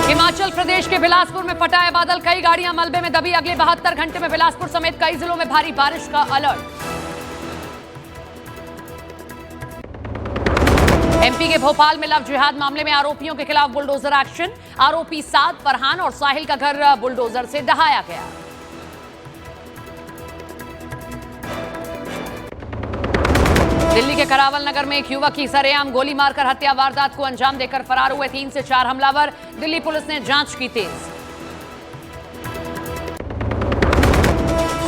हिमाचल प्रदेश के बिलासपुर में फटा है बादल, कई गाड़ियां मलबे में दबी। अगले 72 घंटे में बिलासपुर समेत कई जिलों में भारी बारिश का अलर्ट। एमपी के भोपाल में लव जिहाद मामले में आरोपियों के खिलाफ बुलडोजर एक्शन। आरोपी साद, फरहान और साहिल का घर बुलडोजर से ढहाया गया। दिल्ली के करावल नगर में एक युवक की सरेआम गोली मारकर हत्या, वारदात को अंजाम देकर फरार हुए 3 से 4 हमलावर। दिल्ली पुलिस ने जांच की तेज।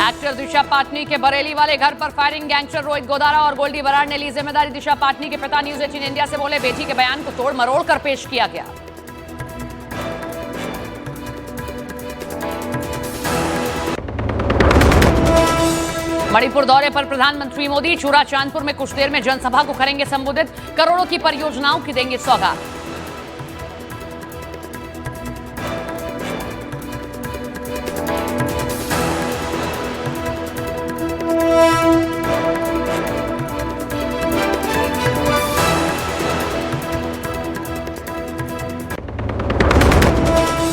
एक्टर दिशा पाटनी के बरेली वाले घर पर फायरिंग, गैंगस्टर रोहित गोदारा और गोल्डी बराड़ ने ली जिम्मेदारी। दिशा पाटनी के पिता न्यूज 18 इंडिया से बोले, बेटी के बयान को तोड़ मरोड़ कर पेश किया गया। मणिपुर दौरे पर प्रधानमंत्री मोदी, चूरा चांदपुर में कुछ देर में जनसभा को करेंगे संबोधित। करोड़ों की परियोजनाओं की देंगे सौगात।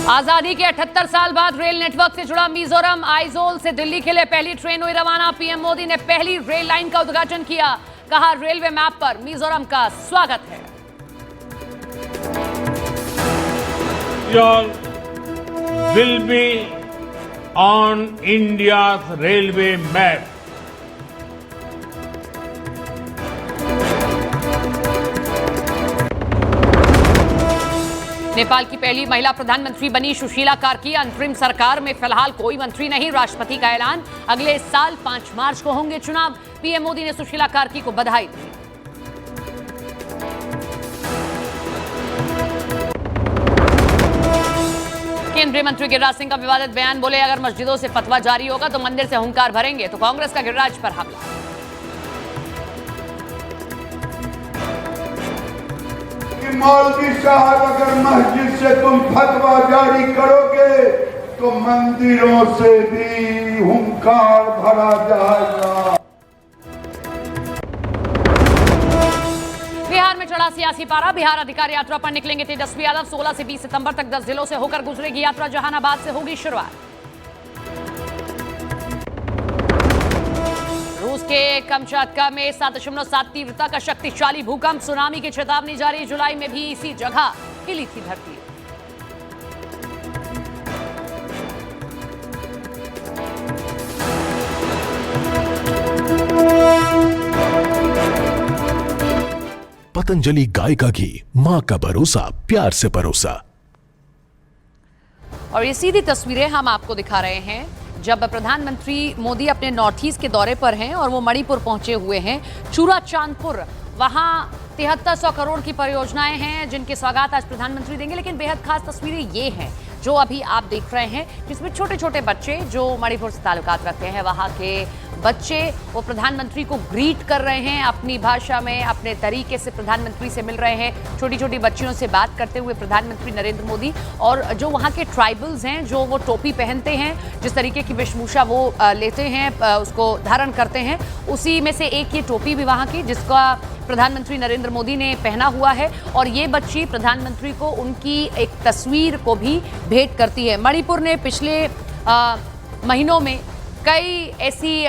आजादी के 78 साल बाद रेल नेटवर्क से जुड़ा मिजोरम। आइजोल से दिल्ली के लिए पहली ट्रेन हुई रवाना। पीएम मोदी ने पहली रेल लाइन का उद्घाटन किया। कहा, रेलवे मैप पर मिजोरम का स्वागत है। will be on India's railway map. Nepal की पहली महिला प्रधानमंत्री बनी सुशीला कार्की। अंतरिम सरकार में फिलहाल कोई मंत्री नहीं, राष्ट्रपति का ऐलान। अगले साल 5 मार्च को होंगे चुनाव। पीएम मोदी ने सुशीला कार्की को बधाई दी। केंद्रीय मंत्री गिरिराज सिंह का विवादित बयान, बोले अगर मस्जिदों से फतवा जारी होगा तो मंदिर से हुंकार भरेंगे। तो कांग्रेस का गिरिराज पर हमला। मौलवी साहब, अगर मस्जिद से तुम फतवा जारी करोगे तो मंदिरों से भी हुंकार भरा जाएगा। बिहार में चढ़ा सियासी पारा। बिहार अधिकार यात्रा पर निकलेंगे तेजस्वी यादव। 16 से 20 सितंबर तक 10 जिलों से होकर गुजरेगी यात्रा। जहानाबाद से होगी शुरुआत। रूस के कमचाटका में 7.7 तीव्रता का शक्तिशाली भूकंप। सुनामी की चेतावनी जारी। जुलाई में भी इसी जगह हिली थी धरती। पतंजलि गाय का घी, मां का भरोसा, प्यार से परोसा। और ये सीधी तस्वीरें हम आपको दिखा रहे हैं जब प्रधानमंत्री मोदी अपने नॉर्थ ईस्ट के दौरे पर हैं और वो मणिपुर पहुंचे हुए हैं। चूरा चांदपुर, वहां 7300 करोड़ की परियोजनाएं हैं जिनके स्वागत आज प्रधानमंत्री देंगे। लेकिन बेहद खास तस्वीरें ये हैं जो अभी आप देख रहे हैं, जिसमें छोटे छोटे बच्चे जो मणिपुर से ताल्लुकात रखते हैं, वहाँ के बच्चे वो प्रधानमंत्री को ग्रीट कर रहे हैं अपनी भाषा में, अपने तरीके से प्रधानमंत्री से मिल रहे हैं। छोटी छोटी बच्चियों से बात करते हुए प्रधानमंत्री नरेंद्र मोदी। और जो वहाँ के ट्राइबल्स हैं, जो वो टोपी पहनते हैं, जिस तरीके की वेशभूषा वो लेते हैं, उसको धारण करते हैं, उसी में से एक ये टोपी भी वहाँ की, जिसका प्रधानमंत्री नरेंद्र मोदी ने पहना हुआ है। और ये बच्ची प्रधानमंत्री को उनकी एक तस्वीर को भी भेंट करती है। मणिपुर ने पिछले महीनों में कई ऐसी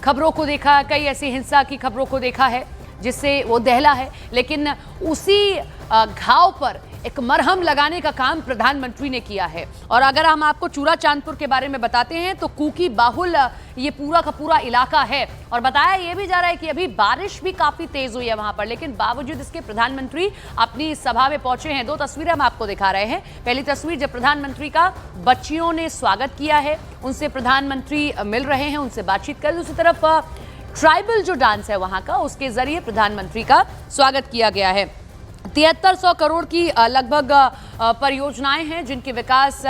खबरों को देखा, कई ऐसी हिंसा की खबरों को देखा है जिससे वो दहला है। लेकिन उसी घाव पर एक मरहम लगाने का काम प्रधानमंत्री ने किया है। और अगर हम आपको चूरा चांदपुर के बारे में बताते हैं तो कुकी बाहुल ये पूरा का पूरा इलाका है। और बताया ये भी जा रहा है कि अभी बारिश भी काफी तेज हुई है वहां पर, लेकिन बावजूद इसके प्रधानमंत्री अपनी सभा में पहुंचे हैं। 2 तस्वीरें हम आपको दिखा रहे हैं। पहली तस्वीर जब प्रधानमंत्री का बच्चियों ने स्वागत किया है, उनसे प्रधानमंत्री मिल रहे हैं, उनसे बातचीत कर। दूसरी तरफ ट्राइबल जो डांस है वहां का, उसके जरिए प्रधानमंत्री का स्वागत किया गया है। 7300 करोड़ की लगभग परियोजनाएं हैं जिनके विकास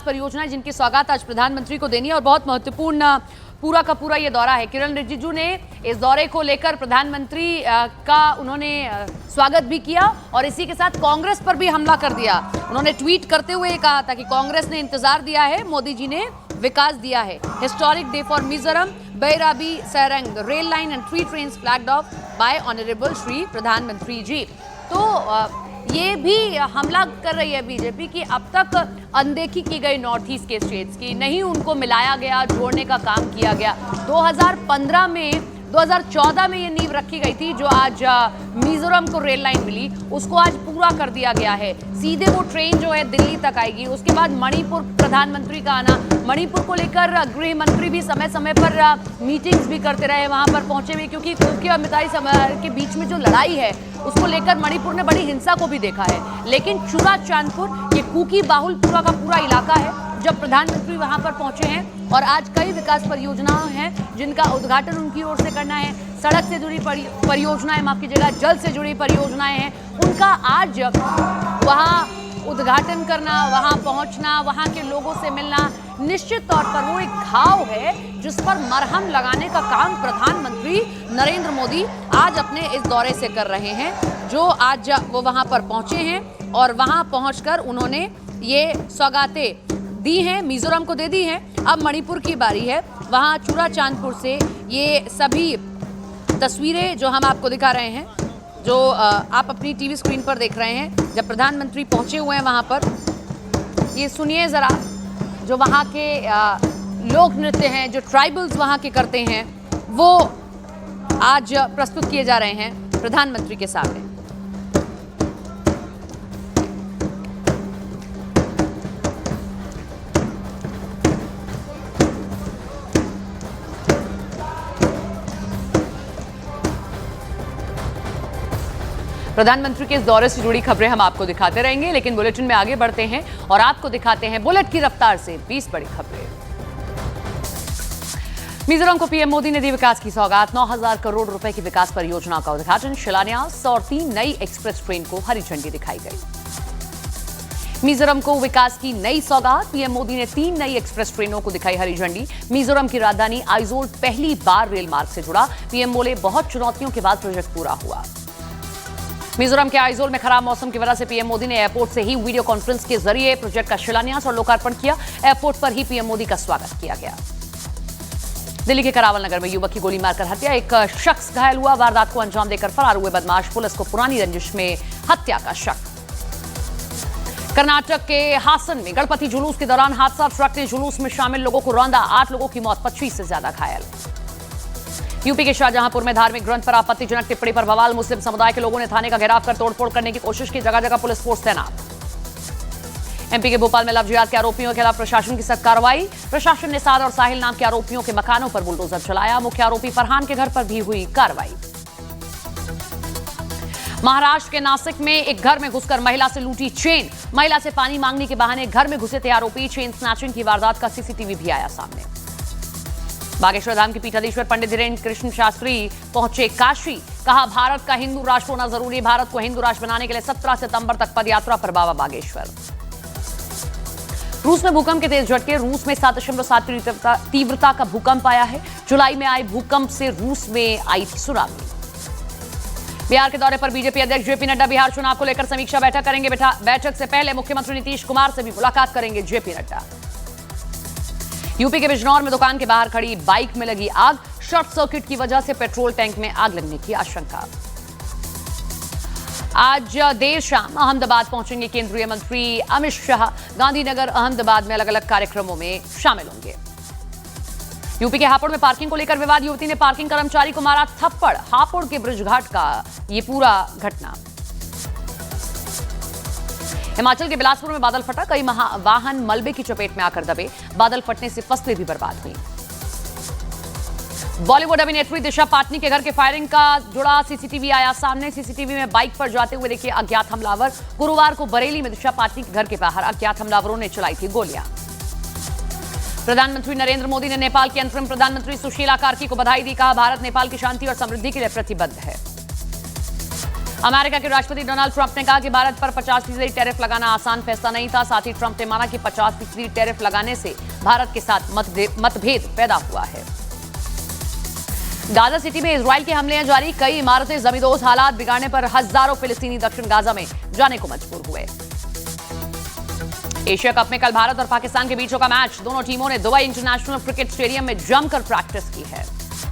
परियोजनाएं जिनकी सौगात आज प्रधानमंत्री को देनी है। और बहुत महत्वपूर्ण पूरा का पूरा ये दौरा है। किरण रिजिजू ने इस दौरे को लेकर प्रधानमंत्री का उन्होंने स्वागत भी किया और इसी के साथ कांग्रेस पर भी हमला कर दिया। उन्होंने ट्वीट करते हुए कहा था कि कांग्रेस ने इंतजार दिया है, मोदी जी ने विकास दिया है। Historic day for Mizoram, Bairabi Sairang rail line and 3 trains flagged off by honourable Shri प्रधानमंत्री जी। तो ये भी हमला कर रही है बीजेपी कि अब तक अनदेखी की गई नॉर्थ ईस्ट के स्टेट्स की, नहीं उनको मिलाया गया, जोड़ने का काम किया गया। 2014 में ये नींव रखी गई थी, जो आज मिजोरम को रेल लाइन मिली, उसको आज पूरा कर दिया गया है। सीधे वो ट्रेन जो है दिल्ली तक आएगी। उसके बाद मणिपुर प्रधानमंत्री का आना, मणिपुर को लेकर गृह मंत्री भी समय समय पर मीटिंग्स भी करते रहे, वहां पर पहुंचे हुए, क्योंकि कुकी और मिताई के बीच में जो लड़ाई है उसको लेकर मणिपुर ने बड़ी हिंसा को भी देखा है। लेकिन चूरा चांदपुर, ये कुकी बाहुलपुरा का पूरा इलाका है, जब प्रधानमंत्री वहां पर पहुंचे हैं और आज कई विकास परियोजनाएं हैं जिनका उद्घाटन उनकी ओर से करना है। सड़क से जुड़ी परियोजनाएं, माफ कीजिएगा, जल से जुड़ी परियोजनाएं हैं, उनका आज वहां उद्घाटन करना, वहां पहुंचना, वहां के लोगों से मिलना, निश्चित तौर पर वो एक घाव है जिस पर मरहम लगाने का काम प्रधानमंत्री नरेंद्र मोदी आज अपने इस दौरे से कर रहे हैं। जो आज वो वहां पर पहुंचे हैं और वहां पहुंचकर उन्होंने ये सौगातें दी हैं, मिजोरम को दे दी हैं। अब मणिपुर की बारी है। वहां चूरा चांदपुर से ये सभी तस्वीरें जो हम आपको दिखा रहे हैं, जो आप अपनी टीवी स्क्रीन पर देख रहे हैं, जब प्रधानमंत्री पहुंचे हुए हैं वहां पर, ये सुनिए जरा, जो वहां के लोक नृत्य हैं, जो ट्राइबल्स वहां के करते हैं, वो आज प्रस्तुत किए जा रहे हैं प्रधानमंत्री के सामने। प्रधानमंत्री के इस दौरे से जुड़ी खबरें हम आपको दिखाते रहेंगे, लेकिन बुलेटिन में आगे बढ़ते हैं और आपको दिखाते हैं बुलेट की रफ्तार से 20 बड़ी खबरें। मिजोरम को पीएम मोदी ने दी विकास की सौगात, 9,000 करोड़ रुपए की विकास परियोजना का उद्घाटन, शिलान्यास और 3 नई एक्सप्रेस ट्रेन को हरी झंडी दिखाई गई। मिजोरम को विकास की नई सौगात, पीएम मोदी ने 3 नई एक्सप्रेस ट्रेनों को दिखाई हरी झंडी। मिजोरम की राजधानी आइजोल पहली बार रेल मार्ग से जुड़ा, पीएम बोले बहुत चुनौतियों के बाद प्रोजेक्ट पूरा हुआ। मिजोरम के आइजोल में खराब मौसम की वजह से पीएम मोदी ने एयरपोर्ट से ही वीडियो कॉन्फ्रेंस के जरिए प्रोजेक्ट का शिलान्यास और लोकार्पण किया। एयरपोर्ट पर ही पीएम मोदी का स्वागत किया गया। दिल्ली के करावल नगर में युवक की गोली मारकर हत्या, एक शख्स घायल हुआ। वारदात को अंजाम देकर फरार हुए बदमाश, पुलिस को पुरानी रंजिश में हत्या का शक। कर्नाटक के हासन में गणपति जुलूस के दौरान हादसा, ट्रक ने जुलूस में शामिल लोगों को रौंदा, 8 लोगों की मौत, 25 से ज्यादा घायल। यूपी के शाहजहांपुर में धार्मिक ग्रंथ पर आपत्तिजनक टिप्पणी पर बवाल, मुस्लिम समुदाय के लोगों ने थाने का घेराव कर तोड़फोड़ करने की कोशिश की, जगह जगह पुलिस फोर्स तैनात। एमपी के भोपाल में लव जिहाद के आरोपियों के खिलाफ प्रशासन की सख्त कार्रवाई, प्रशासन ने साद और साहिल नाम के आरोपियों के मकानों पर बुलडोजर चलाया, मुख्य आरोपी फरहान के घर पर भी हुई कार्रवाई। महाराष्ट्र के नासिक में एक घर में घुसकर महिला से लूटी चेन, महिला से पानी मांगने के बहाने घर में घुसे थे आरोपी, चेन स्नैचिंग की वारदात का सीसीटीवी भी आया सामने। बागेश्वर धाम के पीठाधीश्वर पंडित धीरेन्द्र कृष्ण शास्त्री पहुंचे काशी, कहा भारत का हिंदू राष्ट्र होना जरूरी, भारत को हिंदू राष्ट्र बनाने के लिए 17 सितंबर तक पदयात्रा पर बाबा बागेश्वर। रूस में भूकंप के तेज झटके, रूस में 7.7 तीव्रता का भूकंप आया है। जुलाई में आए भूकंप से रूस में आई थी सुनामी। बिहार के दौरे पर बीजेपी अध्यक्ष जेपी नड्डा बिहार चुनाव को लेकर समीक्षा बैठक करेंगे। बैठक से पहले मुख्यमंत्री नीतीश कुमार से भी मुलाकात करेंगे जेपी नड्डा। यूपी के बिजनौर में दुकान के बाहर खड़ी बाइक में लगी आग, शॉर्ट सर्किट की वजह से पेट्रोल टैंक में आग लगने की आशंका। आज देर शाम अहमदाबाद पहुंचेंगे केंद्रीय मंत्री अमित शाह, गांधीनगर अहमदाबाद में अलग अलग कार्यक्रमों में शामिल होंगे। यूपी के हापुड़ में पार्किंग को लेकर विवाद, युवती ने पार्किंग कर्मचारी को मारा थप्पड़, हापुड़ के ब्रिजघाट का ये पूरा घटना। हिमाचल के बिलासपुर में बादल फटा, कई वाहन मलबे की चपेट में आकर दबे, बादल फटने से फसलें भी बर्बाद हुई। बॉलीवुड अभिनेत्री दिशा पाटनी के घर के फायरिंग का जुड़ा सीसीटीवी आया सामने, सीसीटीवी में बाइक पर जाते हुए देखे अज्ञात हमलावर। गुरुवार को बरेली में दिशा पाटनी के घर के बाहर अज्ञात हमलावरों ने चलाई थी गोलियां। प्रधानमंत्री नरेंद्र मोदी ने नेपाल की अंतरिम प्रधानमंत्री सुशीला कार्की को बधाई दी, कहा भारत नेपाल की शांति और समृद्धि के लिए प्रतिबद्ध है। अमेरिका के राष्ट्रपति डोनाल्ड ट्रंप ने कहा कि भारत पर 50% टैरिफ लगाना आसान फैसला नहीं था। साथ ही ट्रंप ने माना कि 50% टैरिफ लगाने से भारत के साथ मतभेद पैदा हुआ है। गाजा सिटी में इजराइल के हमले हैं जारी, कई इमारतें जमींदोज, हालात बिगाड़ने पर हजारों फिलिस्तीनी दक्षिण गाजा में जाने को मजबूर हुए। एशिया कप में कल भारत और पाकिस्तान के बीच का मैच, दोनों टीमों ने दुबई इंटरनेशनल क्रिकेट स्टेडियम में जमकर प्रैक्टिस की है।